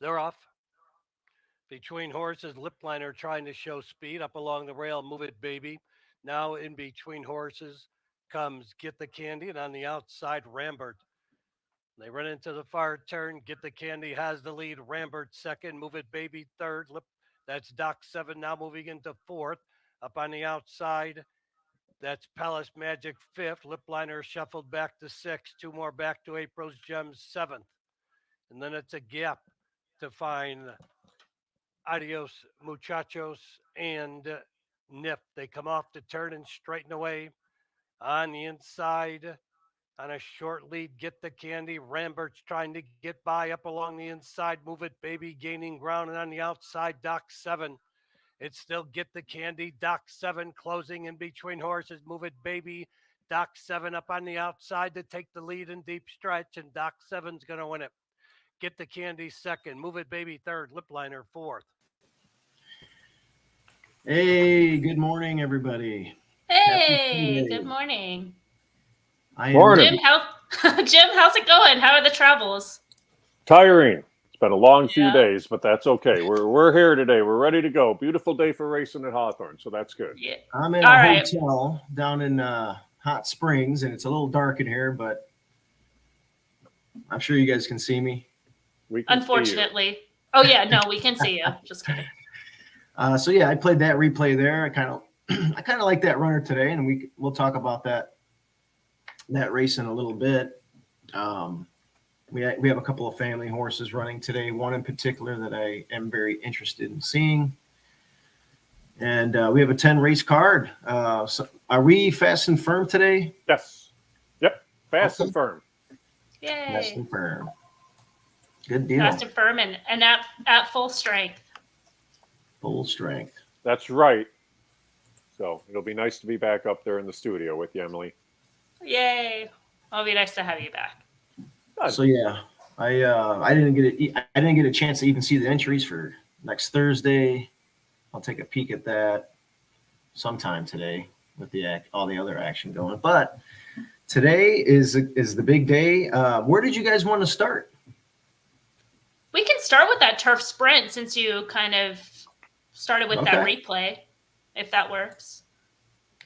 They're off. Between horses, Lipliner trying to show speed up along the rail. Move it, baby. Now in between horses comes Get the Candy, and on the outside, Rambert. They run into the far turn. Get the Candy has the lead. Rambert second. Move it, baby third. That's Doc seven now moving into fourth. Up on the outside, that's Palace Magic fifth. Lipliner shuffled back to sixth. Two more back to April's Gems seventh. And then it's a gap to find Adios Muchachos and Nip. They come off the turn and straighten away on the inside on a short lead. Get the Candy. Rambert's trying to get by up along the inside. Move it, baby, gaining ground. And on the outside, Doc 7. It's still Get the Candy. Doc 7 closing in between horses. Move it, baby. Doc 7 up on the outside to take the lead in deep stretch. And Doc 7's going to win it. Get the Candy second. Move it, baby third. Lipliner fourth. Hey, good morning, everybody. Hey, good morning. Morning. Jim, how's it going? How are the travels? Tiring. It's been a long few days, but that's okay. We're here today. We're ready to go. Beautiful day for racing at Hawthorne, so that's good. Yeah. I'm in a hotel down in Hot Springs, and it's a little dark in here, but I'm sure you guys can see me. Unfortunately. Oh yeah, no, we can see you. Just kidding. So yeah, I played that replay there. I kind of like that runner today, and we'll talk about that race in a little bit. We have a couple of family horses running today. One in particular that I am very interested in seeing, and we have a 10 race card. So are we fast and firm today? Yes. Yep. Fast and firm. Yay. Fast and firm. Good deal. Fast and firm and at full strength. Full strength. That's right. So it'll be nice to be back up there in the studio with you, Emily. Yay! It'll be nice to have you back. So yeah, I didn't get a chance to even see the entries for next Thursday. I'll take a peek at that sometime today with all the other action going. But today is the big day. Where did you guys want to start? We can start with that turf sprint since you kind of started with that replay, if that works.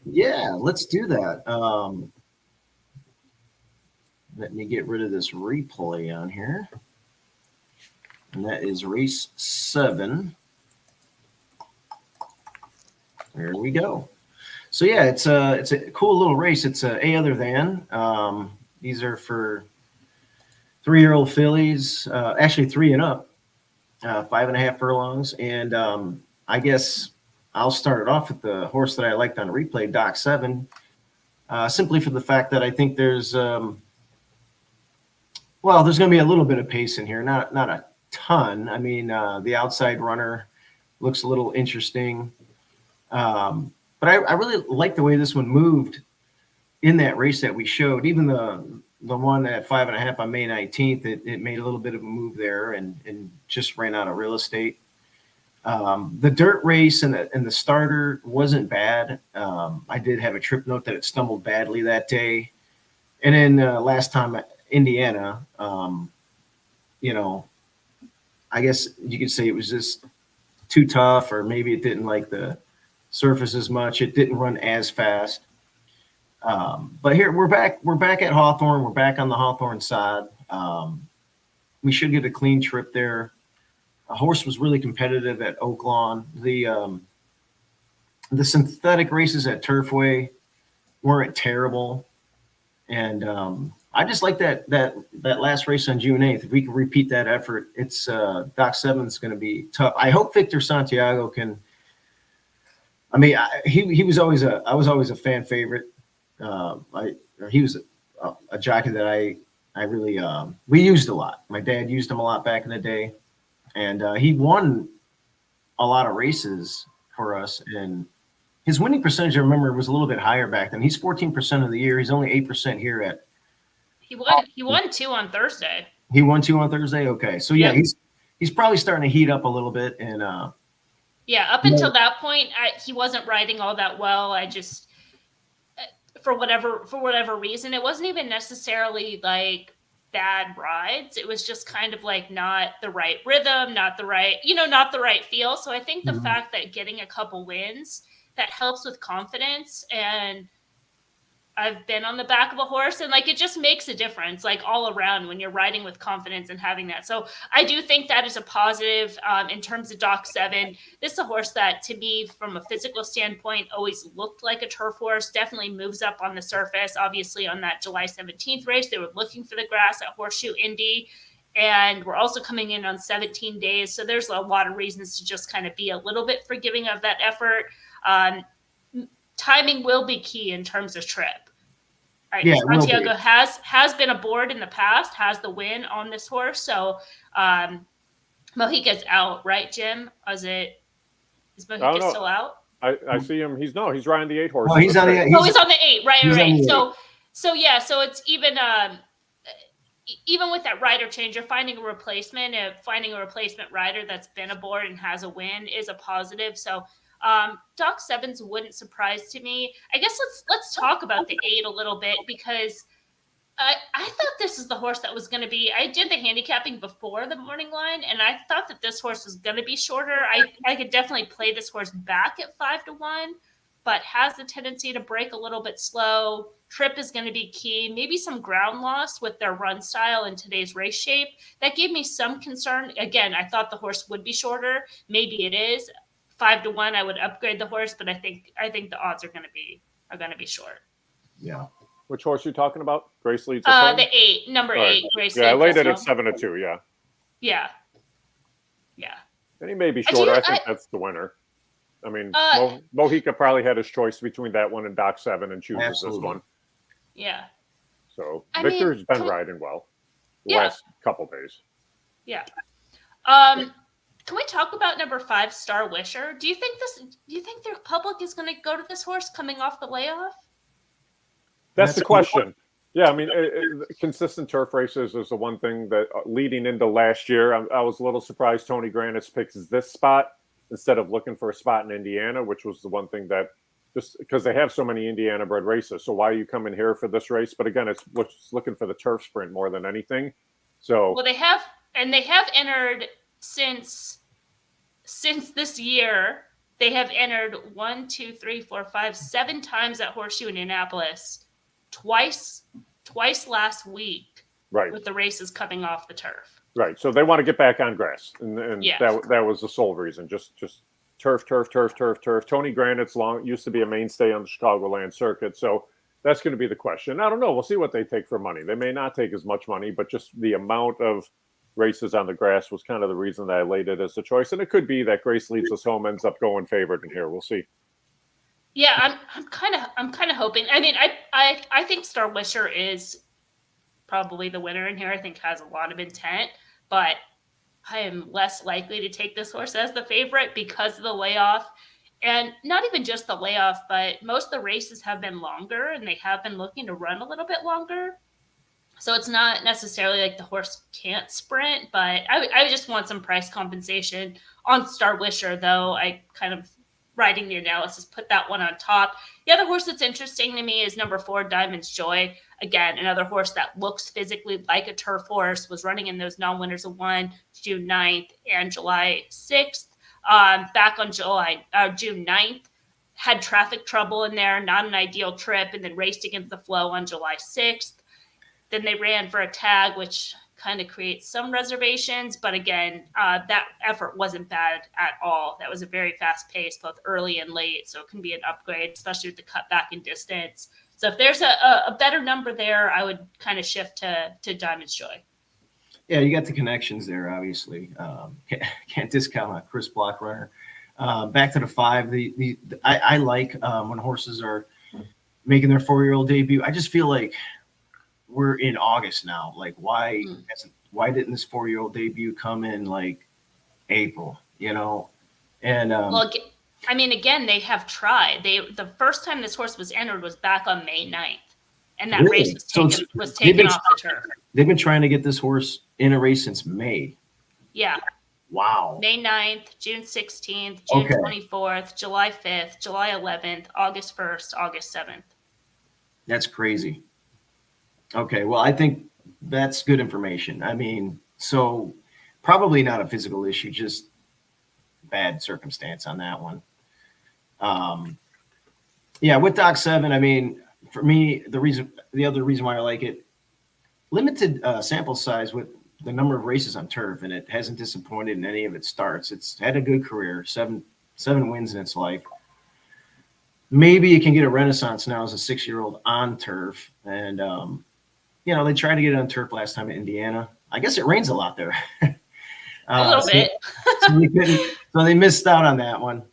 Yeah, let's do that. Let me get rid of this replay on here. And that is race 7. There we go. So yeah, it's a cool little race. It's a other than. These are for 3-year-old fillies, actually 3 and up, 5.5 furlongs. And I guess I'll start it off with the horse that I liked on replay, Doc 7, simply for the fact that I think there's going to be a little bit of pace in here, not a ton. I mean, the outside runner looks a little interesting. But I really like the way this one moved in that race that we showed. Even the one at 5.5 on May 19th, it made a little bit of a move there and just ran out of real estate. The dirt race and the starter wasn't bad. I did have a trip note that it stumbled badly that day. And then last time at Indiana, I guess you could say it was just too tough, or maybe it didn't like the surface as much. It didn't run as fast. But here we're back at Hawthorne. We're back on the Hawthorne side. We should get a clean trip there. A horse was really competitive at Oaklawn. The synthetic races at Turfway weren't terrible. And I just like that last race on June 8th. If we can repeat that effort, it's Doc 7's going to be tough. I hope Victor Santiago can. I mean, I was always a fan favorite. He was a jockey that I really we used a lot. My dad used him a lot back in the day, and he won a lot of races for us. And his winning percentage, I remember, was a little bit higher back then. He's 14% of the year. He's only 8% here at. He won 2 on Thursday. He won 2 on Thursday. Okay, so yeah, he's probably starting to heat up a little bit, and yeah, up until that point, he wasn't riding all that well. I just, for whatever reason, it wasn't even necessarily like bad rides. It was just kind of like not the right rhythm, not the right feel. So I think the Mhm. fact that getting a couple wins, that helps with confidence. And I've been on the back of a horse, and like it just makes a difference, like all around when you're riding with confidence and having that. So I do think that is a positive in terms of Doc 7. This is a horse that, to me, from a physical standpoint, always looked like a turf horse. Definitely moves up on the surface. Obviously, on that July 17th race, they were looking for the grass at Horseshoe Indy. And we're also coming in on 17 days. So there's a lot of reasons to just kind of be a little bit forgiving of that effort. Timing will be key in terms of trip. All right, Yeah, it will be. Santiago has been aboard in the past, has the win on this horse. So Mojica's out, right, Jim? Is don't Mojica know. still out? I see him. He's riding the 8 horse. Oh, he's on the. He's on the 8, right? he's on Right. the So yeah, so it's even with that rider change, you're finding a replacement. Finding a replacement rider that's been aboard and has a win is a positive. So Doc 7's wouldn't surprise to me. I guess let's talk about the 8 a little bit, because I thought this is the horse that was going to be. I did the handicapping before the morning line, and I thought that this horse was going to be shorter. I could definitely play this horse back at 5-1, but has the tendency to break a little bit slow. Trip is going to be key. Maybe some ground loss with their run style in today's race shape. That gave me some concern. Again, I thought the horse would be shorter. Maybe it is. 5-1, I would upgrade the horse, but I think the odds are going to be short. Yeah. Which horse are you talking about? Grace Leads The 8, number 8. Right. Grace Yeah, I Leads laid it Us at Home. 7-2. Yeah, Yeah. and he may be shorter. I think that's the winner. I mean, Mojica probably had his choice between that one and Doc 7 and chooses Absolutely. this one. Yeah. So I Victor's mean, been riding well the Yeah. last couple days. Yeah. Can we talk about number 5, Star Wisher? Do you think the public is going to go to this horse coming off the layoff? That's the question. Yeah, I mean, consistent turf races is the one thing that leading into last year, I was a little surprised Tony Granitz picks this spot instead of looking for a spot in Indiana, which was the one thing that, just because they have so many Indiana bred races. So why are you coming here for this race? But again, it's looking for the turf sprint more than anything. So Well, they have entered since this year. They have entered 7 times at Horseshoe in Indianapolis, twice last week, right, with the races coming off the turf. right. So they want to get back on grass, and Yeah. that was the sole reason. Just turf. Tony Granitz used to be a mainstay on the Chicagoland circuit, so that's going to be the question. I don't know. We'll see what they take for money. They may not take as much money, but just the amount of races on the grass was kind of the reason that I laid it as a choice. And it could be that Grace Leads Us Home ends up going favored in here. We'll see. Yeah, I'm kind of hoping. I mean, I think Star Wisher is probably the winner in here. I think has a lot of intent, but I am less likely to take this horse as the favorite because of the layoff. And not even just the layoff, but most of the races have been longer, and they have been looking to run a little bit longer. So it's not necessarily like the horse can't sprint, but I just want some price compensation on Star Wisher, though. I kind of, writing the analysis, put that one on top. The other horse that's interesting to me is number 4, Diamond's Joy. Again, another horse that looks physically like a turf horse, was running in those non-winners of 1, June 9th and July 6th. Back on June 9th, had traffic trouble in there, not an ideal trip, and then raced against the flow on July 6th. Then they ran for a tag, which kind of creates some reservations. But again, that effort wasn't bad at all. That was a very fast pace, both early and late. So it can be an upgrade, especially with the cutback in distance. So if there's a better number there, I would kind of shift to Diamond's Joy. Yeah, you got the connections there, obviously. Can't discount a Chris Block runner. Back to the 5. I like when horses are making their 4-year-old debut. I just feel like we're in August now. Like, why didn't this 4-year-old debut come in like April? You know, and well, I mean, again, they have tried. The first time this horse was entered was back on May 9th, and that Really? race So was taken off the turf. They've been trying to get this horse in a race since May. Yeah. Wow. May 9th, June 16th, June 24th, July 5th, July 11th, August 1st, August 7th. That's crazy. Okay, well, I think that's good information. I mean, so probably not a physical issue, just bad circumstance on that one. Yeah, with Doc 7, I mean, for me, the other reason why I like it, limited sample size with the number of races on turf, and it hasn't disappointed in any of its starts. It's had a good career, seven wins in its life. Maybe it can get a renaissance now as a 6-year-old on turf. And, they tried to get it on turf last time in Indiana. I guess it rains a lot there. A little bit. So they missed out on that one.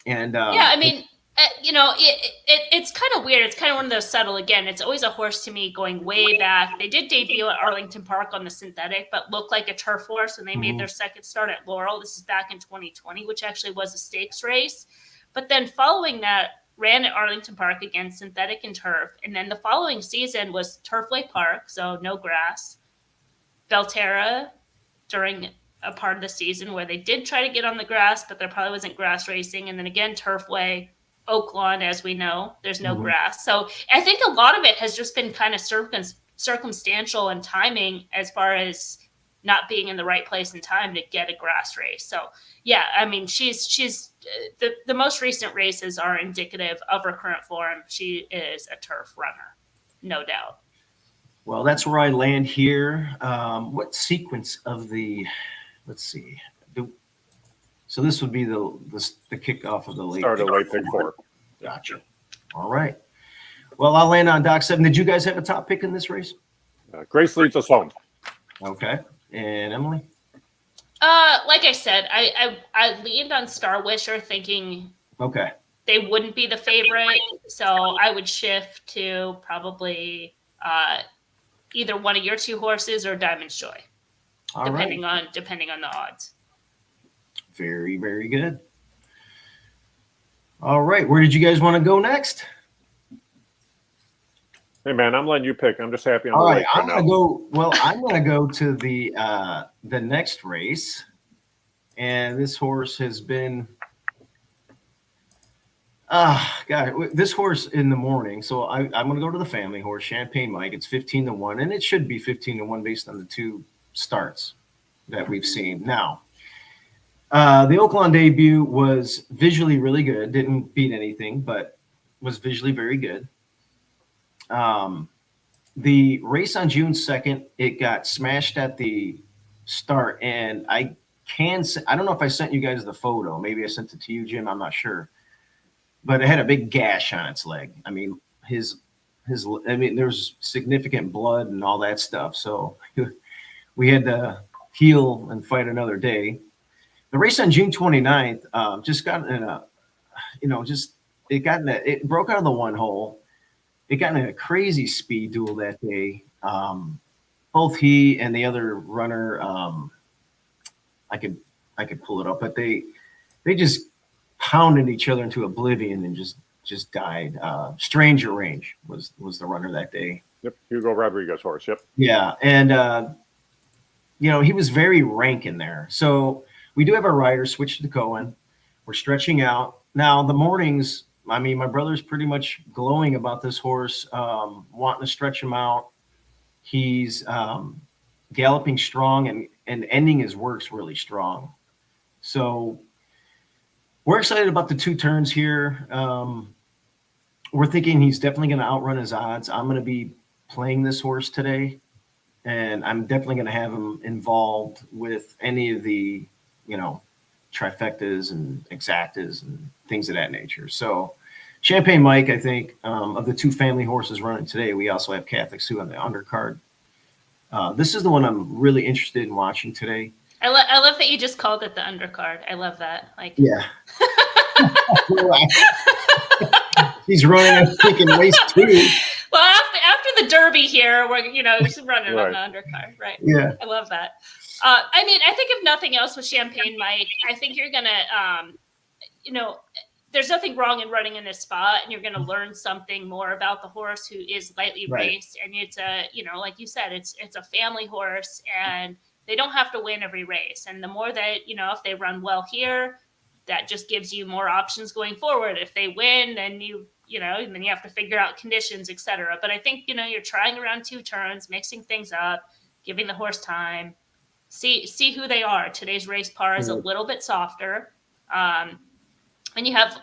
And yeah, I mean, it's kind of weird. It's kind of one of those subtle. Again, it's always a horse to me going way back. They did debut at Arlington Park on the synthetic, but looked like a turf horse, and they made their second start at Laurel. This is back in 2020, which actually was a stakes race. But then following that, ran at Arlington Park again, synthetic and turf. And then the following season was Turfway Park, so no grass. Belterra during a part of the season where they did try to get on the grass, but there probably wasn't grass racing. And then again, Turfway, Oaklawn, as we know, there's no grass. So I think a lot of it has just been kind of circumstantial and timing as far as not being in the right place and time to get a grass race. So yeah, I mean, she's the most recent races are indicative of her current form. She is a turf runner, no doubt. Well, that's where I land here. What sequence of the? Let's see. So this would be the kickoff of the late. Start of late pick 4. Gotcha. All right. Well, I'll land on Doc 7. Did you guys have a top pick in this race? Grace leads us home. Okay. And Emily? Like I said, I leaned on Star Wisher thinking they wouldn't be the favorite. So I would shift to probably either one of your two horses or Diamond's Joy. Depending on the odds. Very, very good. All right. Where did you guys want to go next? Hey man, I'm letting you pick. I'm just happy. All right, I'm gonna go. Well, I'm gonna go to the next race, and this horse has been. God, this horse in the morning. So I'm gonna go to the family horse, Champagne Mike. It's 15-1, and it should be 15-1 based on the two starts that we've seen now. The Oaklawn debut was visually really good. Didn't beat anything, but was visually very good. The race on June 2nd, it got smashed at the start, and I don't know if I sent you guys the photo. Maybe I sent it to you, Jim. I'm not sure, but it had a big gash on its leg. I mean, there's significant blood and all that stuff. So we had to heal and fight another day. The race on June 29th, just got in a, it broke out of the one hole. It got in a crazy speed duel that day. Both he and the other runner, I could pull it up, but they just pounded each other into oblivion and just died. Stranger Range was the runner that day. Yep, Hugo Rodriguez horse. Yep. Yeah, and he was very rank in there. So we do have our rider switch to Cohen. We're stretching out now. The mornings. I mean, my brother's pretty much glowing about this horse, wanting to stretch him out. He's galloping strong and ending his works really strong. So we're excited about the two turns here. We're thinking he's definitely going to outrun his odds. I'm going to be playing this horse today, and I'm definitely going to have him involved with any of the, trifectas and exactas and things of that nature. So Champagne Mike, I think, of the two family horses running today, we also have Catholic Sue on the undercard. This is the one I'm really interested in watching today. I love that you just called it the undercard. I love that. Yeah. He's running a freaking race too. Well, after the Derby here, he's running on the undercard, right? Yeah. I love that. I think if nothing else with Champagne Mike, I think you're going to, there's nothing wrong in running in this spot, and you're going to learn something more about the horse who is lightly raced. And it's like you said, it's a family horse, and they don't have to win every race. And the more that, if they run well here, that just gives you more options going forward. If they win, then then you have to figure out conditions, etc. But I think, you're trying around 2 turns, mixing things up, giving the horse time, see who they are. Today's race par is a little bit softer. And you have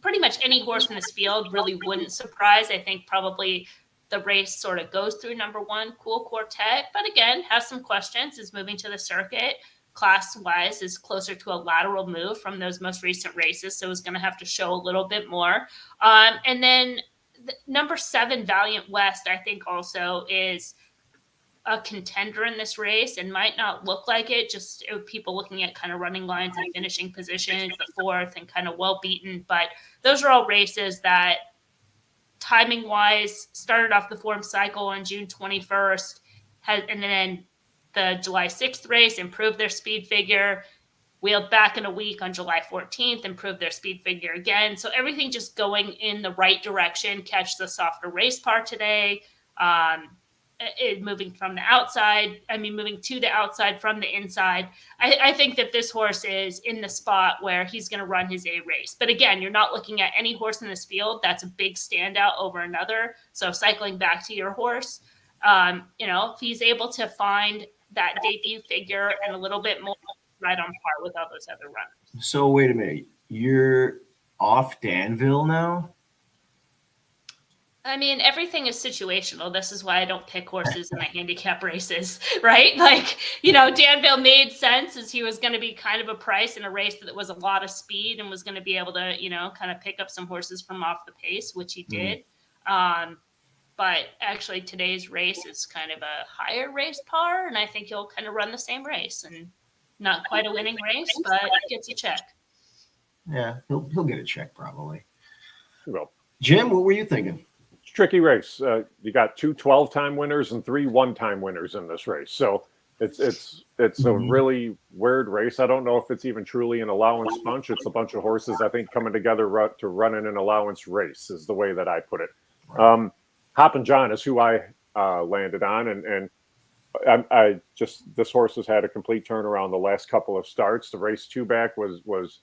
pretty much any horse in this field really wouldn't surprise. I think probably the race sort of goes through number 1, Cool Quartet, but again, has some questions, is moving to the circuit. Class-wise is closer to a lateral move from those most recent races, so is going to have to show a little bit more. And then number 7, Valiant West, I think also is a contender in this race and might not look like it, just people looking at kind of running lines and finishing positions, the 4th, and kind of well beaten. But those are all races that timing wise started off the form cycle on June 21st, and then the July 6th race improved their speed figure, wheeled back in a week on July 14th, improved their speed figure again. So everything just going in the right direction. Catch the softer race par today. Moving to the outside from the inside. I think that this horse is in the spot where he's going to run his A race. But again, you're not looking at any horse in this field that's a big standout over another. So cycling back to your horse, if he's able to find that debut figure and a little bit more right on par with all those other runners. So wait a minute, you're off Danville now? I mean, everything is situational. This is why I don't pick horses in the handicap races, right? Like, Danville made sense as he was going to be kind of a price in a race that was a lot of speed and was going to be able to, kind of pick up some horses from off the pace, which he did. But actually today's race is kind of a higher race par, and I think he'll kind of run the same race, and not quite a winning race, but gets a check. Yeah, he'll get a check probably. Well, Jim, what were you thinking? Tricky race. You got 2 12-time winners and 3 one-time winners in this race. So it's a really weird race. I don't know if it's even truly an allowance bunch. It's a bunch of horses, I think, coming together to run in an allowance race is the way that I put it. Right. Hoppin' John is who I landed on. And I just, this horse has had a complete turnaround the last couple of starts. The race 2 back was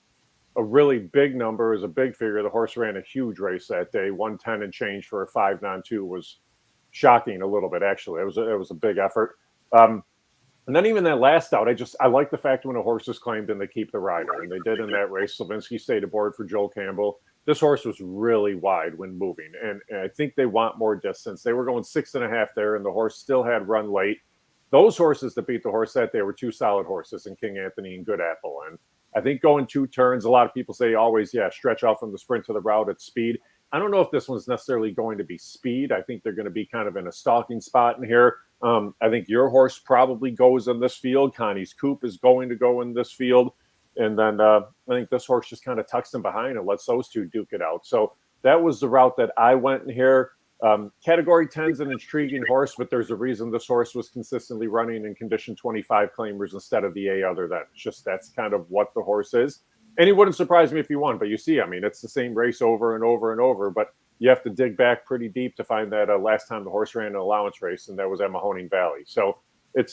a really big number, is a big figure. The horse ran a huge race that day. 110 and change for a 5.92 was shocking a little bit, actually. It was a big effort. And then even that last out, I like the fact when a horse is claimed and they keep the rider, and they did in that race. Slavinsky stayed aboard for Joel Campbell. This horse was really wide when moving, and I think they want more distance. They were going 6.5 there, and the horse still had run late. Those horses that beat the horse that day were 2 solid horses in King Anthony and Good Apple. And I think going 2 turns, a lot of people say always, stretch out from the sprint to the route at speed. I don't know if this one's necessarily going to be speed. I think they're going to be kind of in a stalking spot in here. I think your horse probably goes in this field. Connie's Coop is going to go in this field. And then I think this horse just kind of tucks in behind and lets those 2 duke it out. So that was the route that I went in here. Category 10's an intriguing horse, but there's a reason this horse was consistently running in condition 25 claimers instead of the A other than. It's just that's kind of what the horse is. And it wouldn't surprise me if he won, but you see, I mean, it's the same race over and over and over, but you have to dig back pretty deep to find that last time the horse ran an allowance race, and that was at Mahoning Valley. So it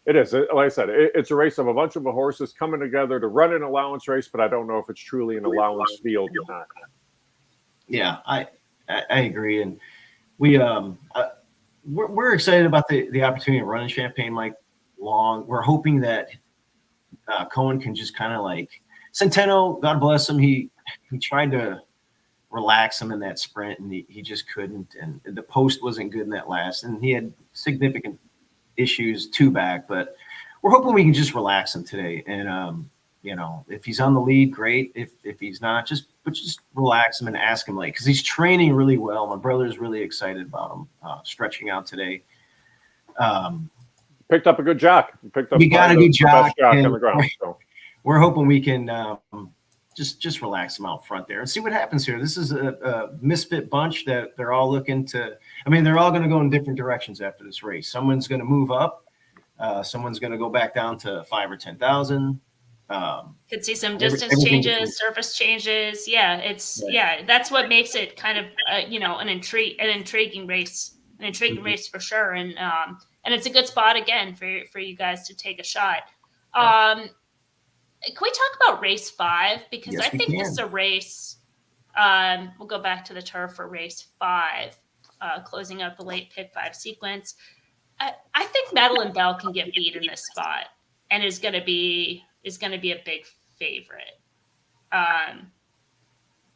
is, like I said, it's a race of a bunch of horses coming together to run an allowance race, but I don't know if it's truly an allowance field or not. Yeah, I agree. And we're excited about the opportunity of running Champagne like long. We're hoping that Cohen can just kind of like Centeno, God bless him. He tried to relax him in that sprint, and he just couldn't. And the post wasn't good in that last, and he had significant issues 2 back. But we're hoping we can just relax him today. And if he's on the lead, great. If he's not, just relax him and ask him because he's training really well. My brother's really excited about him stretching out today. Picked up a good jock. We got a good jock on the ground. So. We're hoping we can just relax them out front there and see what happens here. This is a misfit bunch that they're all looking to. I mean, they're all going to go in different directions after this race. Someone's going to move up. Someone's going to go back down to 5 or 10,000. Could see some distance changes, surface changes. That's what makes it kind of an intriguing race for sure. And it's a good spot again for you guys to take a shot. can we talk about race 5? Because Yes, I we think this is can. a race. We'll go back to the turf for race 5, closing out the late pick 5 sequence. I think Madeline Bell can get beat in this spot and is going to be a big favorite.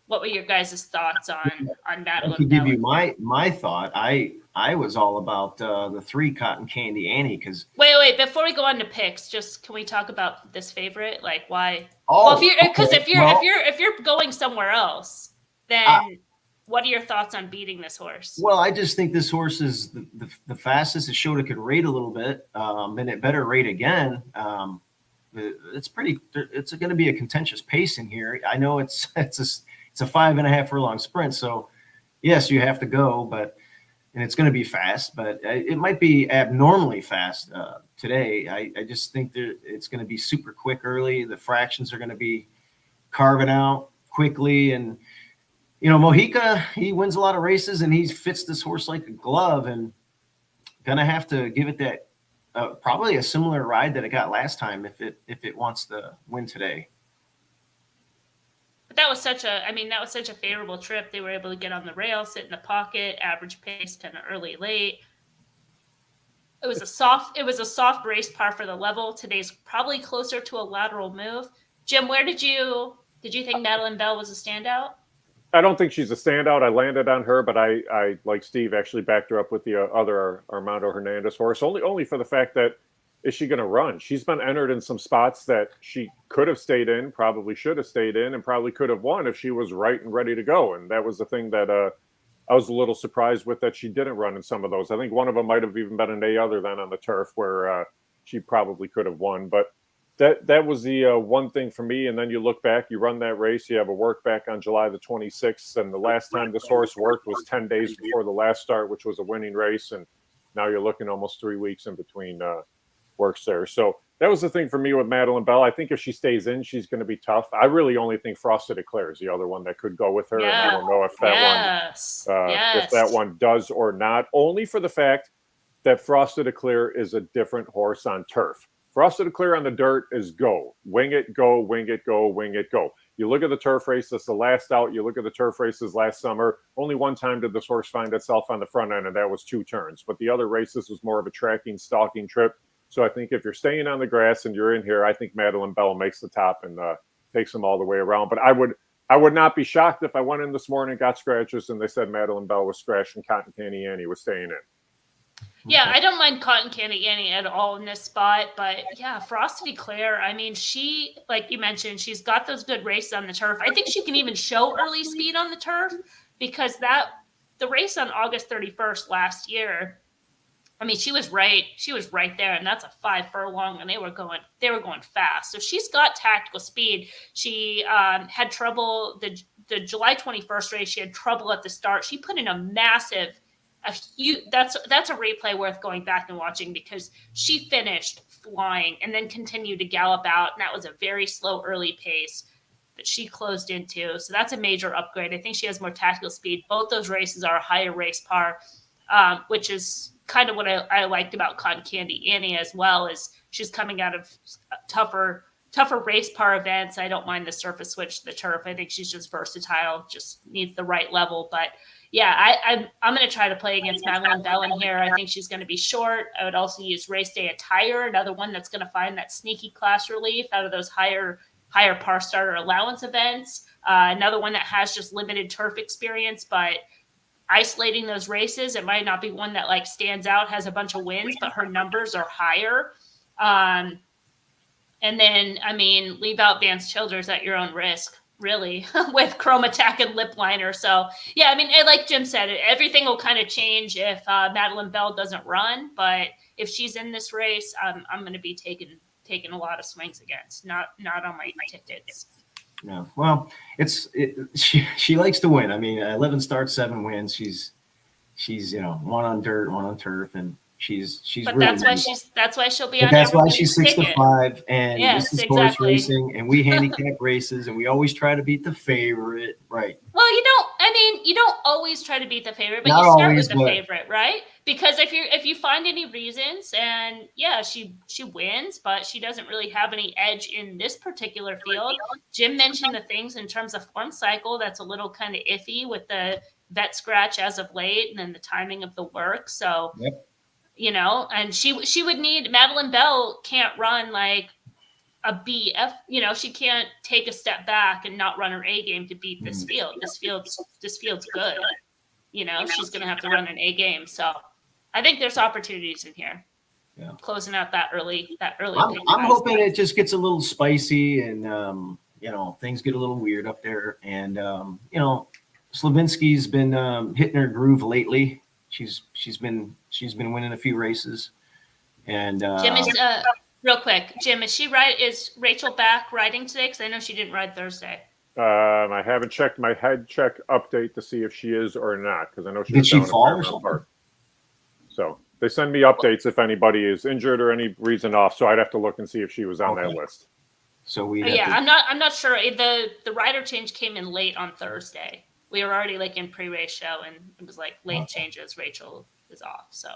What were your guys' thoughts on I Madeline could give Bell? you my thought. I was all about the 3 Cotton Candy Annie because Wait. Before we go on to picks, just can we talk about this favorite? Like why? oh, Well, because okay. Well, if you're going somewhere else, then I, what are your thoughts on beating this horse? well, I just think this horse is the fastest. It showed it could rate a little bit, and it better rate again. It's pretty. It's going to be a contentious pace in here. I know it's a 5.5 furlong sprint, so yes, you have to go, but and it's going to be fast, but it might be abnormally fast today. I just think that it's going to be super quick early. The fractions are going to be carving out quickly, and Mojica, he wins a lot of races, and he fits this horse like a glove, and gonna have to give it that probably a similar ride that it got last time if it wants to win today. But that was such a favorable trip. They were able to get on the rail, sit in the pocket, average pace, kind of early late. It was a soft race par for the level. Today's probably closer to a lateral move. Jim, where did you think Madeline Bell was a standout? I don't think she's a standout. I landed on her, but I like Steve, actually backed her up with the other Armando Hernandez horse, only for the fact that is she going to run? She's been entered in some spots that she could have stayed in, probably should have stayed in, and probably could have won if she was right and ready to go. And that was the thing that I was a little surprised with, that she didn't run in some of those. I think one of them might have even been an A other than on the turf where she probably could have won. But that was the one thing for me. And then you look back, you run that race, you have a work back on July the 26th. And the last time this horse worked was 10 days before the last start, which was a winning race. And now you're looking almost 3 weeks in between works there. So that was the thing for me with Madeline Bell. I think if she stays in, she's going to be tough. I really only think Frosted Eclair is the other one that could go with her. Yeah. And I don't know if if that one does or not, only for the fact that Frosted Eclair is a different horse on turf. Frosted Eclair on the dirt is go. Wing it, go, wing it, go, wing it, go. You look at the turf race, that's the last out. You look at the turf races last summer, only one time did this horse find itself on the front end, and that was 2 turns. But the other races was more of a tracking, stalking trip. So I think if you're staying on the grass and you're in here, I think Madeline Bell makes the top and takes them all the way around. But I would not be shocked if I went in this morning, got scratches, and they said Madeline Bell was scratched and Cotton Candy Annie was staying in. Yeah, I don't mind Cotton Candy Annie at all in this spot, but yeah, Frosted Eclair, I mean, she, like you mentioned, she's got those good races on the turf. I think she can even show early speed on the turf, because the race on August 31st last year, I mean, she was right there, and that's a 5 furlong, and they were going fast. So she's got tactical speed. She had trouble the July 21st race. She had trouble at the start. She put in a huge. That's a replay worth going back and watching, because she finished flying and then continued to gallop out, and that was a very slow early pace that she closed into. So that's a major upgrade. I think she has more tactical speed. Both those races are a higher race par, which is kind of what I liked about Cotton Candy Annie as well, is she's coming out of tougher race par events. I don't mind the surface switch to the turf. I think she's just versatile, just needs the right level. But yeah, I'm going to try to play against Madeline Bell in here. I think she's going to be short. I would also use Race Day Attire, another one that's going to find that sneaky class relief out of those higher par starter allowance events. Another one that has just limited turf experience, but isolating those races, it might not be one that like stands out, has a bunch of wins, but her numbers are higher. And then, I mean, leave out Vance Childers at your own risk, really, with Chrome Attack and Lip Liner. So, yeah, I mean, like Jim said, everything will kind of change if Madeline Bell doesn't run. But if she's in this race, I'm going to be taking a lot of swings against, not on my tickets. Yeah, well, she likes to win. I mean, 11 starts, 7 wins. She's 1 on dirt, 1 on turf, and She's But really that's why she'll be but on. that's why everybody's she's 6 to ticket. 5, and Yes, this is horse exactly. racing, and we handicap races, and we always try to beat the favorite, right? Well, you don't always try to beat the favorite, but Not you start always, with the but favorite, right? Because if you find any reasons, and yeah, she wins, but she doesn't really have any edge in this particular field. Jim mentioned the things in terms of form cycle that's a little kind of iffy with the vet scratch as of late, and then the timing of the work. So, Yep. and she would need Madeline Bell can't run like a BF, she can't take a step back and not run her A game to beat this field. This field's good. She's going to have to run an A game. So I think there's opportunities in here. Yeah. Closing out that early. I'm hoping it just gets a little spicy, and things get a little weird up there. And Slavinsky's been hitting her groove lately. She's been winning a few races. And Jim is real quick. Jim, is Rachel back riding today? Because I know she didn't ride Thursday. I haven't checked my head check update to see if she is or not, because I know did she fall or something? Park. So they send me updates if anybody is injured or any reason off. So I'd have to look and see if she was on that list. So I'm not sure. The rider change came in late on Thursday. We were already like in pre-race show, and it was like late changes. Rachel is off, so.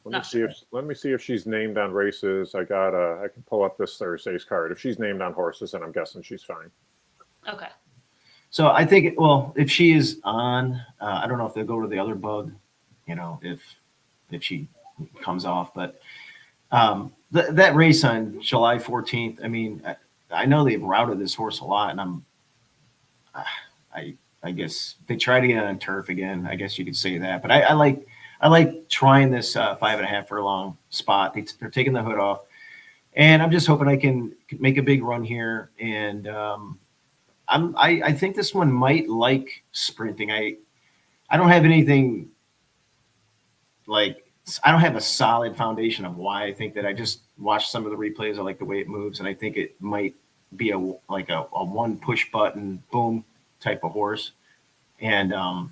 Let me see if she's named on races. I can pull up this Thursday's card. If she's named on horses, then I'm guessing she's fine. Okay. So I think, if she is on, I don't know if they'll go to the other bug, if she comes off, but that race on July 14th, I mean, I know they've routed this horse a lot, and I guess they try to get on turf again. I guess you could say that, but I like trying this 5.5 furlong spot. They're taking the hood off, and I'm just hoping I can make a big run here. And I think this one might like sprinting. I don't have anything I don't have a solid foundation of why I think that. I just watched some of the replays. I like the way it moves, and I think it might be a one push button boom type of horse. And I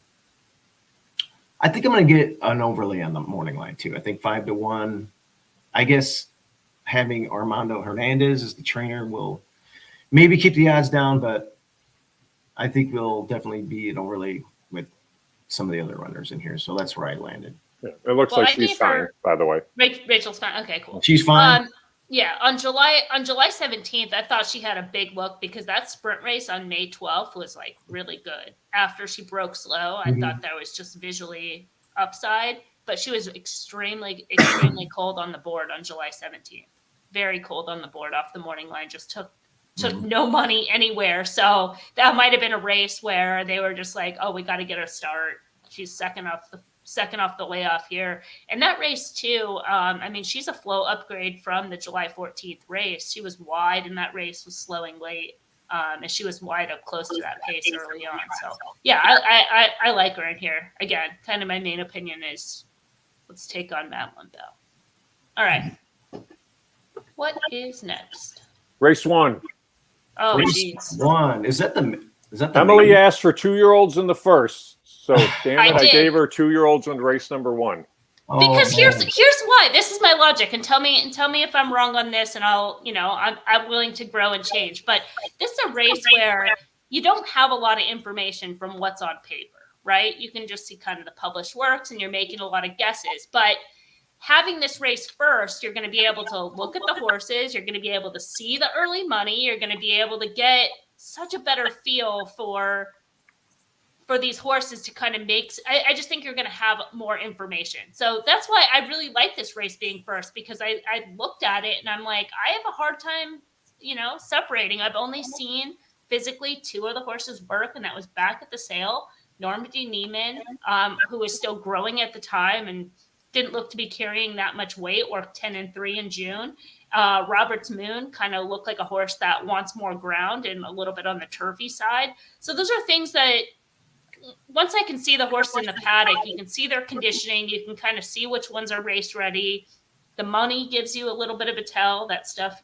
think I'm going to get an overlay on the morning line too. I think 5-1. I guess having Armando Hernandez as the trainer will maybe keep the odds down, but I think we'll definitely be an overlay with some of the other runners in here. So that's where I landed. Yeah, it looks like she's fine, by the way. Rachel's fine. Okay, cool. She's fine. Yeah, on July 17th, I thought she had a big look because that sprint race on May 12th was like really good. After she broke slow, I thought that was just visually upside, but she was extremely cold on the board on July 17th. Very cold on the board off the morning line. Just took no money anywhere. So that might have been a race where they were just like, oh, we got to get her start. She's second off the layoff here. And that race too, she's a flow upgrade from the July 14th race. She was wide and that race was slowing late. And she was wide up close to that pace early on. So yeah, I like her in here. Again, kind of my main opinion is let's take on Madeline Bell. All right. What is next? Race 1. Oh, Race geez. 1. Is that the Emily main? asked for 2-year-olds in the first. So damn it, I did. gave her 2-year-olds in race number 1. Because Oh, here's man. why. This is my logic, and tell me if I'm wrong on this, and I'm willing to grow and change. But this is a race where you don't have a lot of information from what's on paper, right? You can just see kind of the published works, and you're making a lot of guesses. But having this race first, you're going to be able to look at the horses. You're going to be able to see the early money. You're going to be able to get such a better feel for these horses to kind of make. I just think you're going to have more information. So that's why I really like this race being first, because I looked at it and I'm like, I have a hard time, separating. I've only seen physically 2 of the horses work, and that was back at the sale. Normandy Neiman, who was still growing at the time and didn't look to be carrying that much weight, worked 10-3 in June. Robert's Moon kind of looked like a horse that wants more ground and a little bit on the turfy side. So those are things that once I can see the horse in the paddock, you can see their conditioning. You can kind of see which ones are race ready. The money gives you a little bit of a tell. That stuff,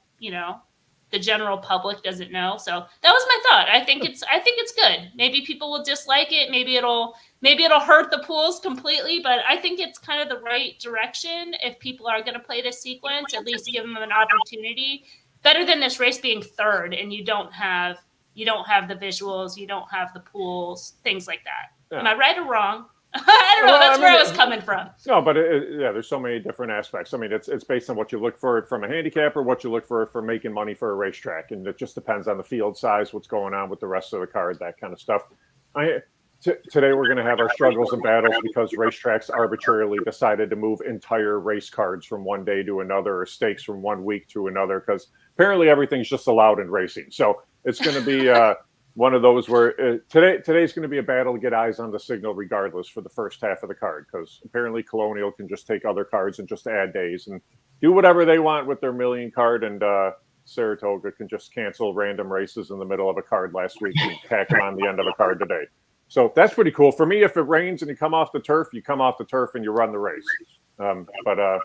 the general public doesn't know. So that was my thought. I think it's good. Maybe people will dislike it. Maybe it'll hurt the pools completely, but I think it's kind of the right direction. If people are going to play this sequence, at least give them an opportunity. Better than this race being third and you don't have the visuals, you don't have the pools, things like that. Yeah. Am I right or wrong? I don't know. Well, That's where I was coming from. No, but there's so many different aspects. I mean, it's based on what you look for from a handicapper, what you look for making money for a racetrack, and it just depends on the field size, what's going on with the rest of the card, that kind of stuff. Today we're going to have our struggles and battles because racetracks arbitrarily decided to move entire race cards from one day to another, or stakes from one week to another, because apparently everything's just allowed in racing. So it's going to be one of those where today's going to be a battle to get eyes on the signal regardless for the first half of the card, because apparently Colonial can just take other cards and just add days and do whatever they want with their million card, and Saratoga can just cancel random races in the middle of a card last week and tack them on the end of a card today. So that's pretty cool. For me, if it rains and you come off the turf and you run the race. But I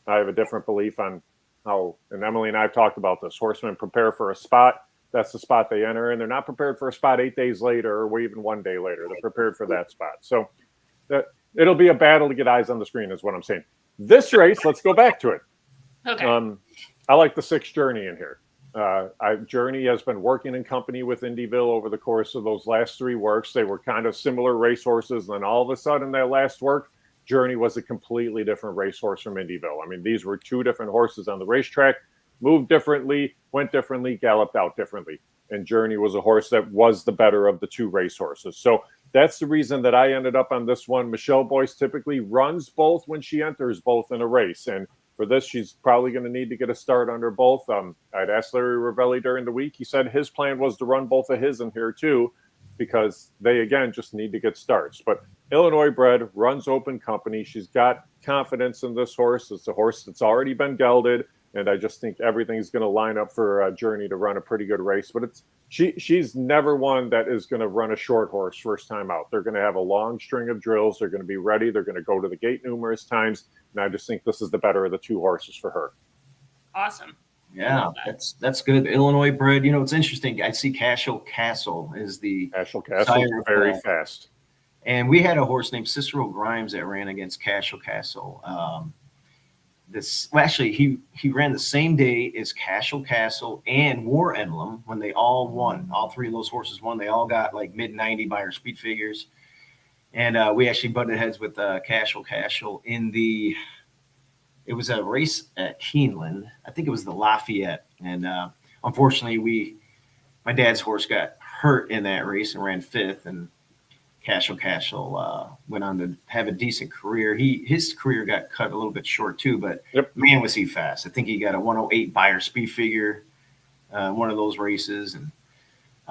have a different belief on how, and Emily and I have talked about this, horsemen prepare for a spot. That's the spot they enter, and they're not prepared for a spot 8 days later or even 1 day later. They're prepared for that spot. So it'll be a battle to get eyes on the screen is what I'm saying. This race, let's go back to it. Okay. I like the 6 Journey in here. Journey has been working in company with Indyville over the course of those last 3 works. They were kind of similar racehorses, and then all of a sudden that last work, Journey was a completely different racehorse from Indyville. I mean, these were 2 different horses on the racetrack, moved differently, went differently, galloped out differently. And Journey was a horse that was the better of the 2 racehorses. So that's the reason that I ended up on this one. Michelle Boyce typically runs both when she enters both in a race. And for this, she's probably going to need to get a start under both. I'd asked Larry Ravelli during the week. He said his plan was to run both of his in here too, because they, again, just need to get starts. But Illinois bred, runs open company. She's got confidence in this horse. It's a horse that's already been gelded. And I just think everything's going to line up for Journey to run a pretty good race. But she's never one that is going to run a short horse first time out. They're going to have a long string of drills. They're going to be ready. They're going to go to the gate numerous times. And I just think this is the better of the 2 horses for her. Awesome. Yeah, that's good. Illinois bred. You know, it's interesting. I see Cashel Castle is the Cashel Castle is very fast. And we had a horse named Cicero Grimes that ran against Cashel Castle. He ran the same day as Cashel Castle and War Emblem when they all won. All 3 of those horses won. They all got like mid-90 Beyer speed figures. And we actually butted heads with Cashel in it was a race at Keeneland. I think it was the Lafayette. And unfortunately, my dad's horse got hurt in that race and ran 5th. And Cashel went on to have a decent career. His career got cut a little bit short too, but man, was he fast. I think he got a 108 Beyer speed figure, one of those races. And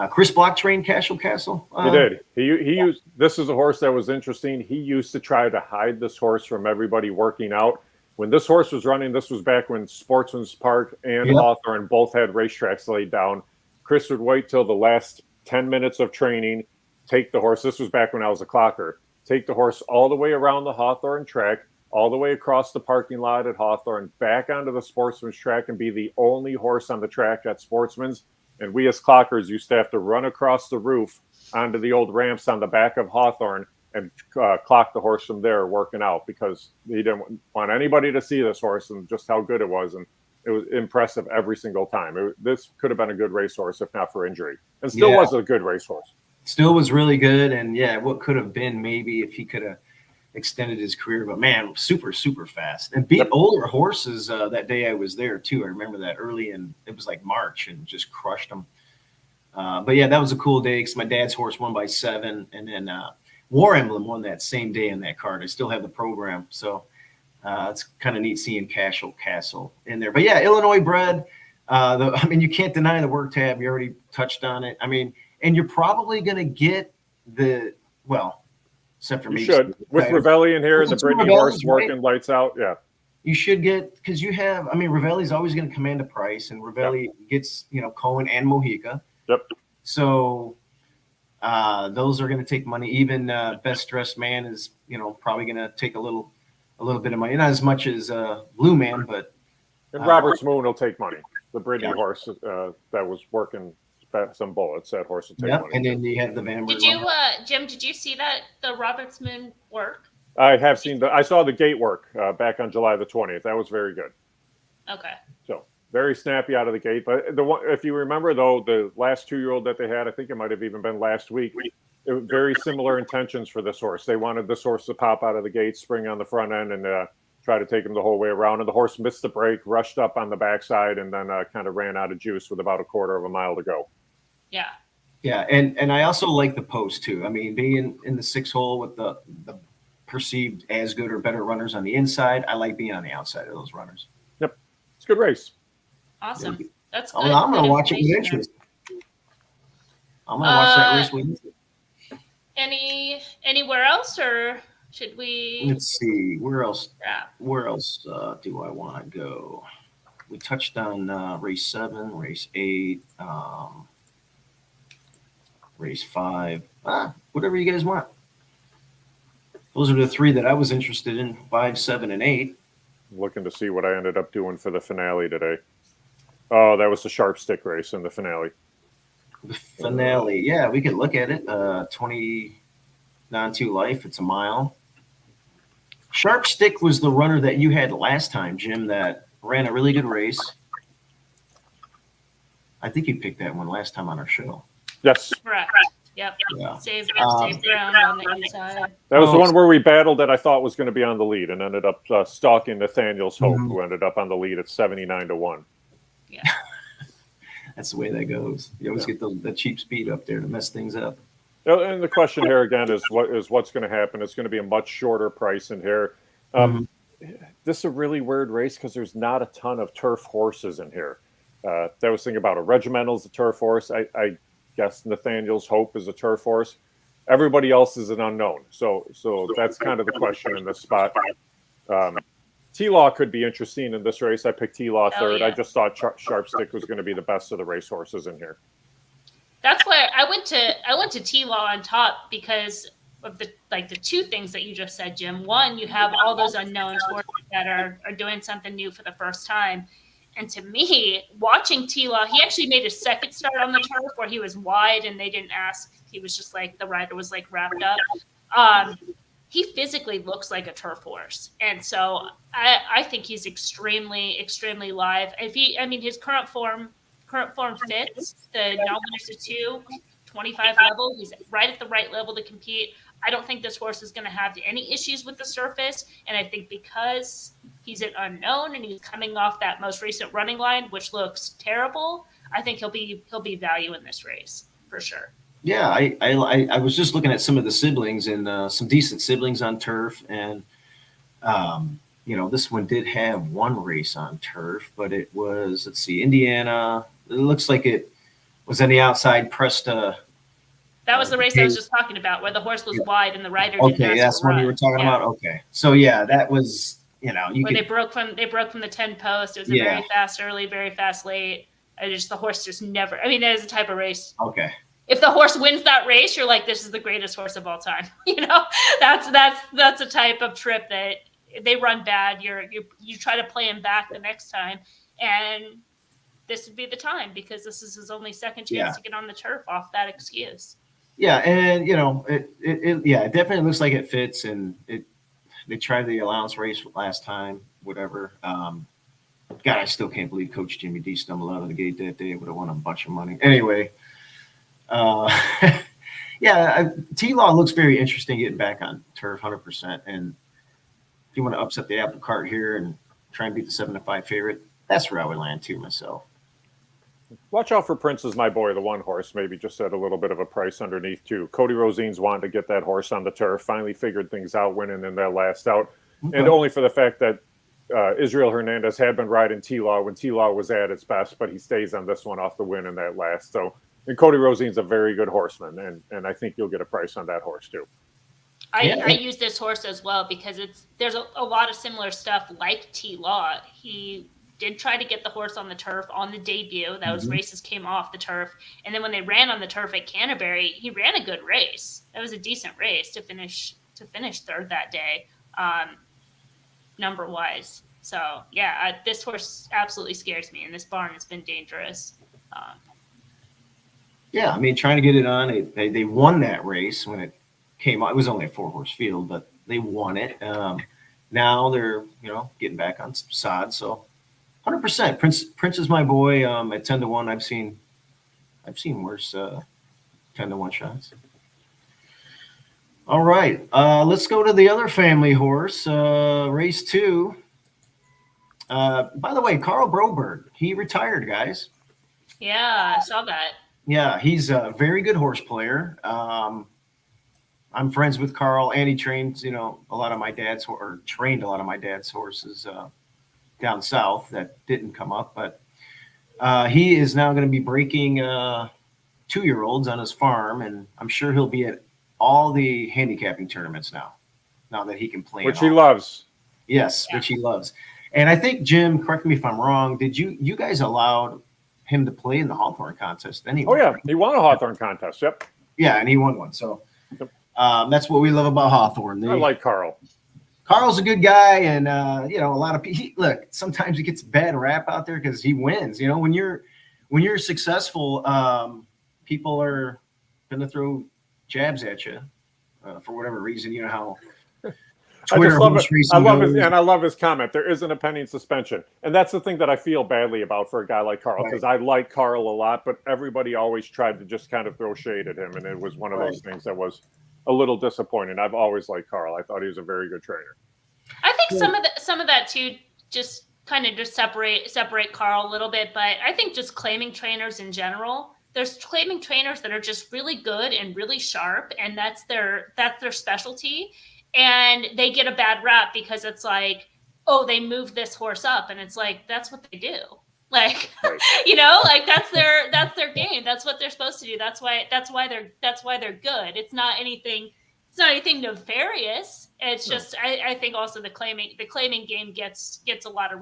Chris Block trained Cashel Castle. He did. He used, this is a horse that was interesting. He used to try to hide this horse from everybody working out. When this horse was running, this was back when Sportsman's Park and Hawthorne both had racetracks laid down. Chris would wait till the last 10 minutes of training, take the horse. This was back when I was a clocker. Take the horse all the way around the Hawthorne track, all the way across the parking lot at Hawthorne, back onto the Sportsman's track, and be the only horse on the track at Sportsman's. And we as clockers used to have to run across the roof onto the old ramps on the back of Hawthorne and clock the horse from there working out, because he didn't want anybody to see this horse and just how good it was. And it was impressive every single time. This could have been a good racehorse if not for injury. And still was a good racehorse. Still was really good. And what could have been maybe if he could have extended his career. But man, super, super fast. And beat older horses that day I was there too. I remember that early, and it was like March, and just crushed them. But yeah, that was a cool day because my dad's horse won by 7. And then War Emblem won that same day in that card. I still have the program. So it's kind of neat seeing Cashel Castle in there. But yeah, Illinois bred. You can't deny the work tab. You already touched on it. And you're probably going to get except for me. You should. With Ravelli in here and the Brittany horse working lights out. Yeah. You should get, because you have, Ravelli's always going to command a price, and Ravelli gets, Cohen and Mojica. Yep. So those are going to take money. Even Best Dressed Man is, probably going to take a little bit of money. Not as much as Blue Man, but And Robert's Moon will take money. The Brittany Yeah. horse that was working some bullets. That horse will take Yep. money. And too. then you have the Van Did Wert you, one. Jim? Did you see that the Roberts Moon work? I have seen I saw the gate work back on July the 20th. That was very good. Okay. So very snappy out of the gate. But the one, if you remember though, the last 2-year-old that they had, I think it might have even been last week. It was very similar intentions for this horse. They wanted this horse to pop out of the gate, spring on the front end, and try to take him the whole way around. And the horse missed the break, rushed up on the backside, and then kind of ran out of juice with about a quarter of a mile to go. Yeah. Yeah, and I also like the post too. I mean, being in the 6 hole with the perceived as good or better runners on the inside, I like being on the outside of those runners. Yep, it's a good race. Awesome. That's good. I'm going good to watch it with information there. interest. I'm going to watch that race with interest. Anywhere else, or should we? Let's see, where else? Yeah. Where else do I want to go? We touched on race 7, race 8, race 5. Whatever you guys want. Those are the 3 that I was interested in: 5, 7, and 8. Looking to see what I ended up doing for the finale today. Oh, that was the sharp stick race in the finale. The finale, yeah, we could look at it. 20 non-2 life. It's a mile. Sharp Stick was the runner that you had last time, Jim, that ran a really good race. I think you picked that one last time on our show. Yes, Correct. Yep. Yeah. Save ground on the inside. that was the one where we battled that I thought was going to be on the lead and ended up stalking Nathaniel's Hope, who ended up on the lead at 79-1. Yeah. That's the way that goes. You always get the cheap speed up there to mess things up. And the question here again is what's going to happen? It's going to be a much shorter price in here. This is a really weird race because there's not a ton of turf horses in here. That was thinking about a regimental's a turf horse. I guess Nathaniel's Hope is a turf horse. Everybody else is an unknown. So that's kind of the question in this spot. T-Law could be interesting in this race. I picked T-Law third. Yeah. I just thought Sharp Stick was going to be the best of the race horses in here. That's why I went to T-Law on top because of the 2 things that you just said, Jim. One, you have all those unknowns that are doing something new for the first time. And to me, watching T-Law, he actually made his second start on the turf where he was wide and they didn't ask. He was just like, the rider was like wrapped up. He physically looks like a turf horse. And so I think he's extremely, extremely live. His current form fits the non-winners to 2, 25 level. He's right at the right level to compete. I don't think this horse is going to have any issues with the surface. And I think because he's an unknown and he's coming off that most recent running line, which looks terrible, I think he'll be value in this race for sure. Yeah, I was just looking at some of the siblings and some decent siblings on turf. And, this one did have one race on turf, but it was, let's see, Indiana. It looks like it was on the outside, pressed That was the race I was just talking about, where the horse was wide and the rider didn't okay, ask that's for what run. you were talking about. Okay, so yeah, that was They broke from the 10 post. It was a very fast early, very fast late. The horse just never. That is a type of race. Okay. If the horse wins that race, you're like, this is the greatest horse of all time. That's a type of trip that they run bad. You try to play him back the next time, and this would be the time because this is his only second chance to get on the turf off that excuse. Yeah, and it definitely looks like it fits, and they tried the allowance race last time, whatever. God, I still can't believe Coach Jimmy D stumbled out of the gate that day. Would have won a bunch of money. Anyway, T-Law looks very interesting getting back on turf, 100%. And if you want to upset the apple cart here and try and beat the 7-5 favorite, that's where I would land too myself. Watch out for Prince's My Boy, the one horse, maybe just at a little bit of a price underneath too. Cody Rosine's wanted to get that horse on the turf, finally figured things out, winning in that last out. Okay. And only for the fact that Israel Hernandez had been riding T-Law when T-Law was at its best, but he stays on this one off the win in that last. So, and Cody Rosine's a very good horseman, and I think you'll get a price on that horse too. I use this horse as well because there's a lot of similar stuff like T-Law. He did try to get the horse on the turf on the debut. Those races came off the turf. And then when they ran on the turf at Canterbury, he ran a good race. That was a decent race to finish third that day, number wise. So yeah, this horse absolutely scares me, and this barn has been dangerous. Yeah, I mean, trying to get it on. They won that race when it came out. It was only a 4-horse field, but they won it. Now they're getting back on some sod. So 100%. Prince is my boy. At 10-1, I've seen worse 10-1 shots. All right, let's go to the other family horse, race 2. By the way, Carl Broberg, he retired, guys. Yeah, I saw that. Yeah, he's a very good horse player. I'm friends with Carl, and he trains, trained a lot of my dad's horses down south that didn't come up. But he is now going to be breaking 2-year-olds on his farm, and I'm sure he'll be at all the handicapping tournaments now that he can play. Which he loves. Yes, yeah. Which he loves. And I think, Jim, correct me if I'm wrong, did you guys allowed him to play in the Hawthorne contest anyway? Oh, yeah. He won a Hawthorne contest. Yep. Yeah, and he won one. So that's what we love about Hawthorne. I like Carl. Carl's a good guy, and a lot of people. Look, sometimes he gets a bad rap out there because he wins. When you're successful, people are going to throw jabs at you for whatever reason. You know how Twitter I love his comment. There isn't a pending suspension, and that's the thing that I feel badly about for a guy like Carl, because I like Carl a lot, but everybody always tried to just kind of throw shade at him, and it was one of those things that was a little disappointing. I've always liked Carl. I thought he was a very good trainer. I think some of that too, just kind of just separate Carl a little bit, but I think just claiming trainers in general. There's claiming trainers that are just really good and really sharp, and that's their specialty. And they get a bad rap because it's like, oh, they moved this horse up, and it's like, that's what they do. Like, like that's their game. That's what they're supposed to do. That's why they're good. It's not anything nefarious. It's just I think also the claiming game gets a lot of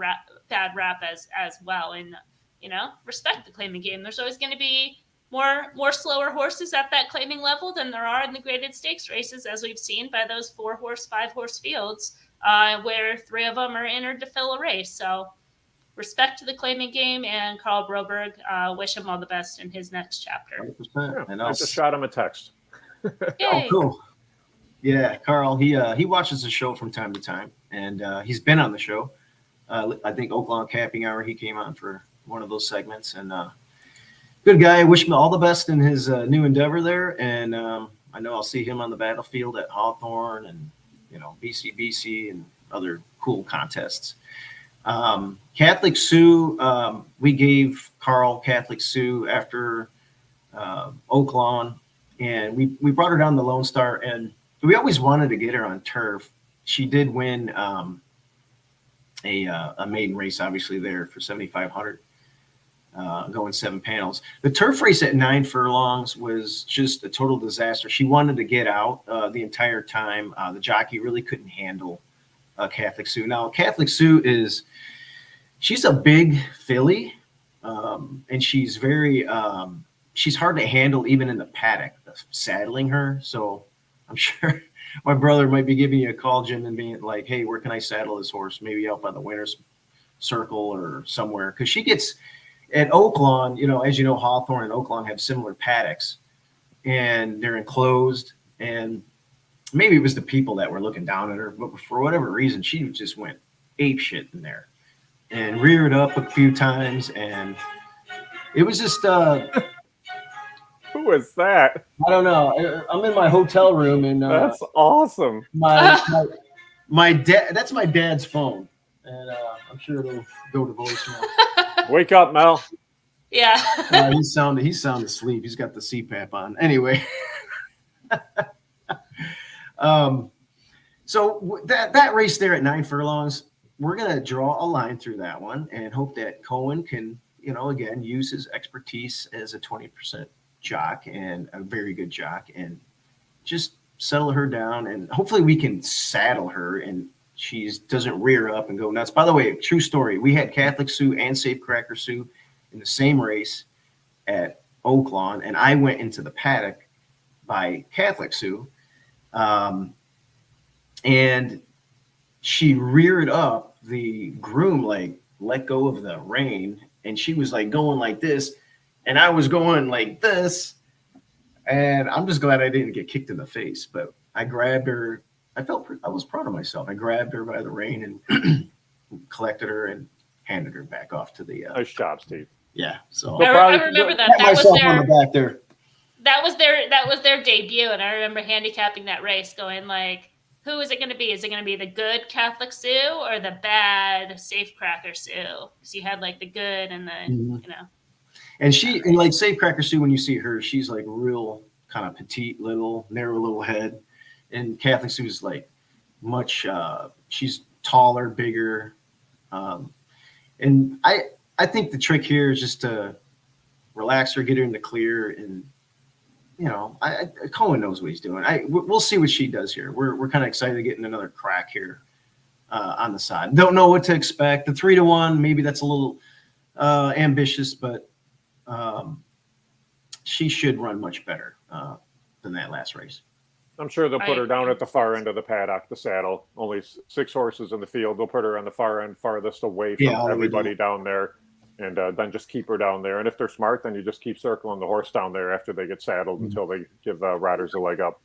bad rap as well. And respect the claiming game. There's always going to be more slower horses at that claiming level than there are in the graded stakes races, as we've seen by those 4-horse, 5-horse fields, where 3 of them are entered to fill a race. So respect to the claiming game, and Carl Broberg, wish him all the best in his next chapter. 100%. And I just shot him a text. Yay. Oh, cool. Yeah, Carl, he watches the show from time to time, and he's been on the show. I think Oaklawn Capping Hour, he came on for one of those segments, and good guy. Wish him all the best in his new endeavor there, and I know I'll see him on the battlefield at Hawthorne and BCBC and other cool contests. Catholic Sue, we gave Carl Catholic Sue after Oaklawn, and we brought her down the Lone Star, and we always wanted to get her on turf. She did win a maiden race, obviously, there for 7,500. Going 7 panels. The turf race at 9 furlongs was just a total disaster. She wanted to get out the entire time. The jockey really couldn't handle Catholic Sue. Now, Catholic Sue she's a big filly, and she's very she's hard to handle even in the paddock, saddling her. So I'm sure my brother might be giving you a call, Jim, and being like, hey, where can I saddle this horse? Maybe out by the winner's circle or somewhere. Because she gets at Oaklawn, as you know, Hawthorne and Oaklawn have similar paddocks, and they're enclosed. And maybe it was the people that were looking down at her, but for whatever reason, she just went ape shit in there and reared up a few times. And it was just, who is that? I don't know. I'm in my hotel room, and that's awesome. My dad. That's my dad's phone, and I'm sure it'll go to voicemail. Wake up, Mel. Yeah. He's sound asleep. He's got the CPAP on. Anyway. So that race there at 9 furlongs, we're gonna draw a line through that one and hope that Cohen can, again, use his expertise as a 20% jock and a very good jock, and just settle her down, and hopefully we can saddle her and she doesn't rear up and go nuts. By the way, true story. We had Catholic Sue and Safecracker Sue in the same race at Oaklawn, and I went into the paddock by Catholic Sue, and she reared up the groom like let go of the rein, and she was like going like this, and I was going like this, and I'm just glad I didn't get kicked in the face. But I grabbed her. I was proud of myself. I grabbed her by the rein and collected her and handed her back off to the. Nice job, Steve. Yeah. So No I problem. remember that. pat That was myself on the their back there. that was their debut, and I remember handicapping that race, going like, who is it going to be? Is it going to be the good Catholic Sue or the bad Safecracker Sue? Because you had like the good and the Mhm. you know. And she, and like Safecracker Sue, when you see her, she's like real kind of petite, little, narrow little head. And Catholic Sue's like much, she's taller, bigger. And I think the trick here is just to relax her, get her in the clear. And, you know, Cohen knows what he's doing. We'll see what she does here. We're kind of excited to get another crack here on the side. Don't know what to expect. The 3-1, maybe that's a little ambitious, but she should run much better than that last race. I'm sure they'll put her down agree. at the far end of the paddock, the saddle. Only 6 horses in the field. They'll put her on the far end, farthest away from all the way everybody down. down there, and then just keep her down there. And if they're smart, then you just keep circling the horse down there after they get saddled until they give riders a leg up.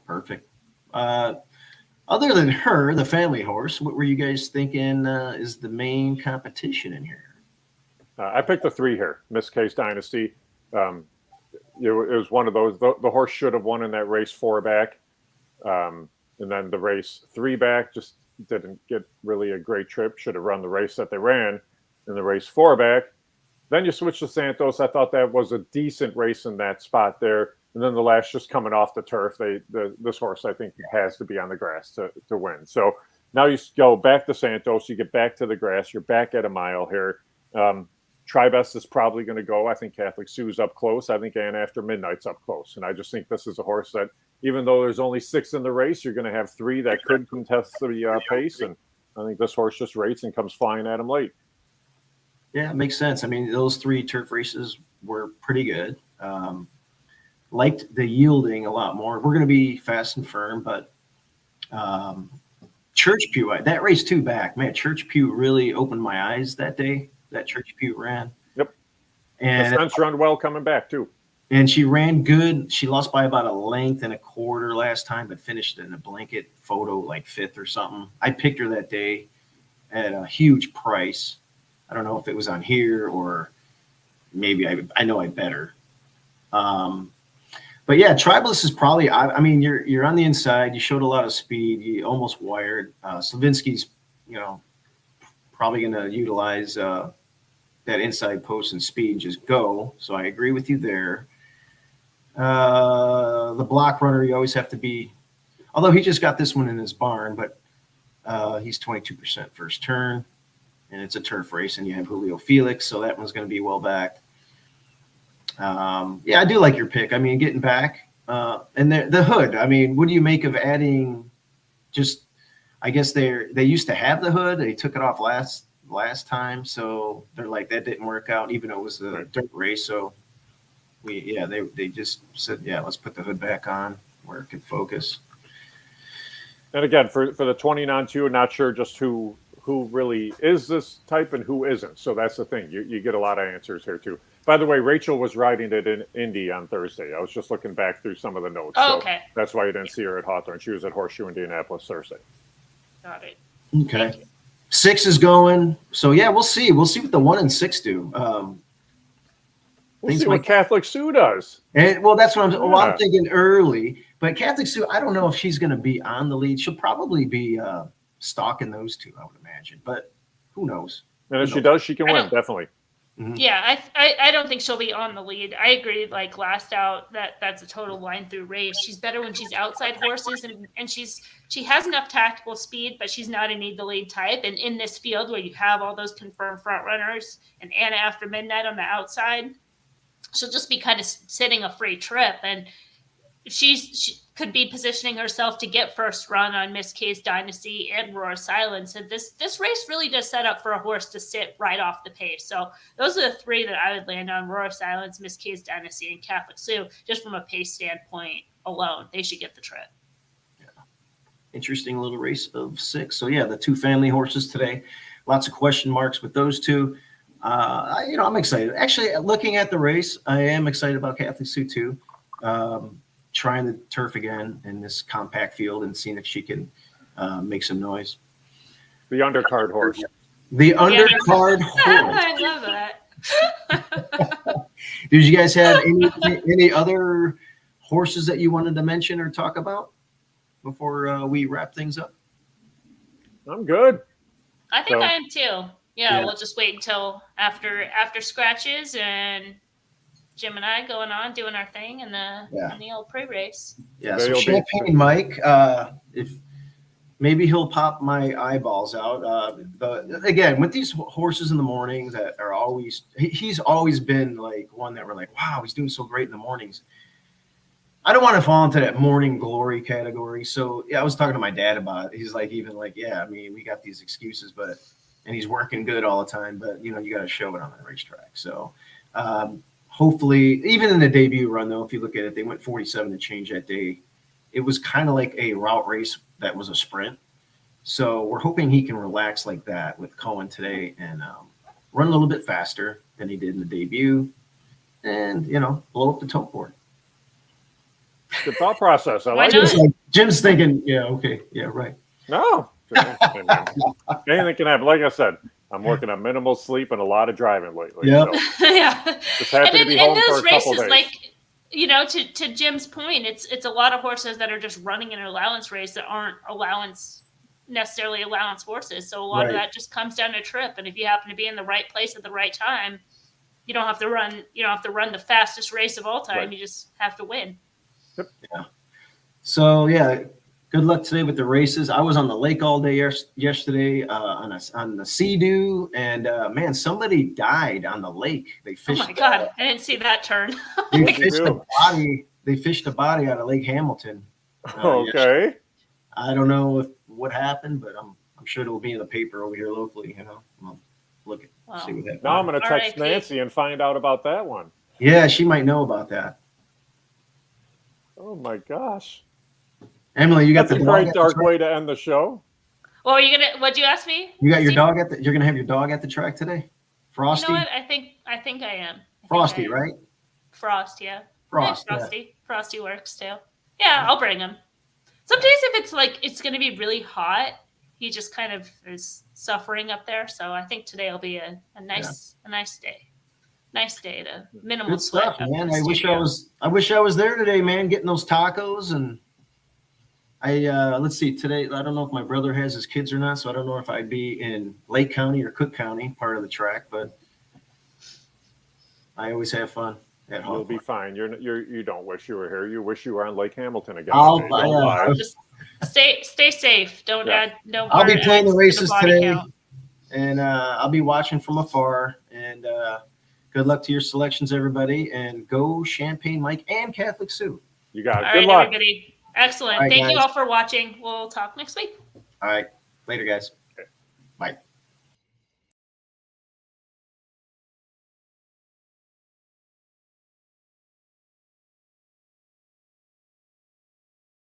Perfect. Other than her, the family horse, what were you guys thinking is the main competition in here? I picked the 3 here, Miss K's Dynasty. It was one of those. The horse should have won in that race 4 back, and then the race 3 back just didn't get really a great trip. Should have run the race that they ran in the race 4 back. Then you switch to Santos. I thought that was a decent race in that spot there. And then the last just coming off the turf. This horse I think has to be on the grass to win. So now you go back to Santos. You get back to the grass. You're back at a mile here. Tribest is probably going to go. I think Catholic Sue's up close. I think Ann After Midnight's up close. And I just think this is a horse that, even though there's only 6 in the race, you're going to have 3 that could contest the pace. And I think this horse just rates and comes flying at him late. Yeah, it makes sense. I mean, those 3 turf races were pretty good. Liked the yielding a lot more. We're going to be fast and firm, but Church Pew, that race 2 back, man, Church Pew really opened my eyes that day. That Church Pew ran. Yep. And the fence run well coming back too. And she ran good. She lost by about 1.25 lengths last time, but finished in a blanket photo like 5th or something. I picked her that day at a huge price. I don't know if it was on here or maybe I know I bet her. But yeah, Tribeless is probably. I mean, you're on the inside. You showed a lot of speed. You almost wired. Slavinsky's, probably going to utilize that inside post and speed and just go. So I agree with you there. The block runner, you always have to be. Although he just got this one in his barn, but he's 22% first turn, and it's a turf race, and you have Julio Felix, so that one's going to be well backed. Yeah, I do like your pick. I mean, getting back and the hood. I mean, what do you make of adding? Just, I guess they used to have the hood. They took it off last time, so they're like that didn't work out, even though it was a dirt race. So they just said, yeah, let's put the hood back on where it could focus. And again, for the 20-2, not sure just who really is this type and who isn't. So that's the thing. You get a lot of answers here too. By the way, Rachel was riding it in Indy on Thursday. I was just looking back through some of the notes. Oh, so okay. That's why you didn't see her at Hawthorne. She was at Horseshoe Indianapolis Thursday. Got it. Okay. 6 is going. So yeah, we'll see. We'll see what the 1 and 6 do. We'll see what Catholic Sue does. And well, that's what I'm thinking early. But Catholic Sue, I don't know if she's going to be on the lead. She'll probably be stalking those 2, I would imagine. But who knows? And if she does, she can win, definitely. Mm-hmm. Yeah, I don't think she'll be on the lead. I agree. Like last out, that's a total line through race. She's better when she's outside horses, and she has enough tactical speed, but she's not a need the lead type. And in this field where you have all those confirmed front runners and Anna After Midnight on the outside, she'll just be kind of sitting a free trip, and she could be positioning herself to get first run on Miss K's Dynasty and Roar Silence. And this race really does set up for a horse to sit right off the pace. So those are the 3 that I would land on: Roar Silence, Miss K's Dynasty, and Catholic Sue. Just from a pace standpoint alone, they should get the trip. interesting little race of 6. So yeah, the 2 family horses today. Lots of question marks with those 2. I'm excited. Actually, looking at the race, I am excited about Catholic Sue too. Trying the turf again in this compact field and seeing if she can make some noise. The undercard horse. The undercard horse. I love that. Did you guys have any other horses that you wanted to mention or talk about before we wrap things up? I'm good. I think So- I am too. Yeah, we'll just wait until after scratches and Jim and I going on doing our thing in the old pre-race. Yeah, There so you'll be. Champagne Mike, if maybe he'll pop my eyeballs out. Again, with these horses in the morning that are always, he's always been like one that we're like, wow, he's doing so great in the mornings. I don't want to fall into that morning glory category. So yeah, I was talking to my dad about it. He's like, even like, yeah, I mean, we got these excuses, and he's working good all the time, but you got to show it on the racetrack. So hopefully, even in the debut run though, if you look at it, they went 47 to change that day. It was kind of like a route race that was a sprint. So we're hoping he can relax like that with Cohen today and run a little bit faster than he did in the debut and, blow up the tote board. Good thought process. I Why like not? it. Jim's thinking, yeah, okay, yeah, right. No. Anything can happen. Like I said, I'm working on minimal sleep and a lot of driving lately. Yep. So Yeah. just happy to be home for those a couple races, days. like to Jim's point, it's a lot of horses that are just running in an allowance race that aren't necessarily allowance horses. So a lot of Right. that just comes down to trip. And if you happen to be in the right place at the right time, you don't have to run the fastest race of all time. Right. You just have to win. So yeah, good luck today with the races. I was on the lake all day yesterday on the Sea-Doo, and man, somebody died on the lake. They Oh fished. my God, I didn't see that turn. They What'd you fished the do? body. They fished a body out of Lake Hamilton. yesterday. Okay. I don't know what happened, but I'm sure it'll be in the paper over here locally. I'll look at Wow. see what happened. Now I'm going to text R.I.P. Nancy and find out about that one. Yeah, she might know about that. Oh my gosh. Emily, you got That's the a dog. great At the dark track? way to end the show. Well, what'd you ask me? You got your See? dog you're gonna have your dog at the track today? You Frosty? know what? I think I am. I think I Frosty, am. right? Frost, yeah. Frost. Hey, Yeah. Frosty. Frosty works too. Yeah, I'll bring him. Sometimes if it's like it's going to be really hot, he just kind of is suffering up there. So I think today will be a nice day. Nice day to minimal Good sweat. stuff, up man. in the I wish I was there today, man, getting those tacos. And let's see, today I don't know if my brother has his kids or not, so I don't know if I'd be in Lake County or Cook County, part of the track, but I always have fun at You'll home. be fine. You don't wish you were here. You wish you were on Lake Hamilton again. I'll- Don't lie. Just stay safe. Don't Yeah. add no. I'll be more playing the adds to races body today. count. And I'll be watching from afar. And good luck to your selections, everybody. And go Champagne Mike and Catholic Sue. You got it. All Good right, luck. everybody. Excellent. All right, Thank you guys. all for watching. We'll talk next week. All right. Later, guys. Bye.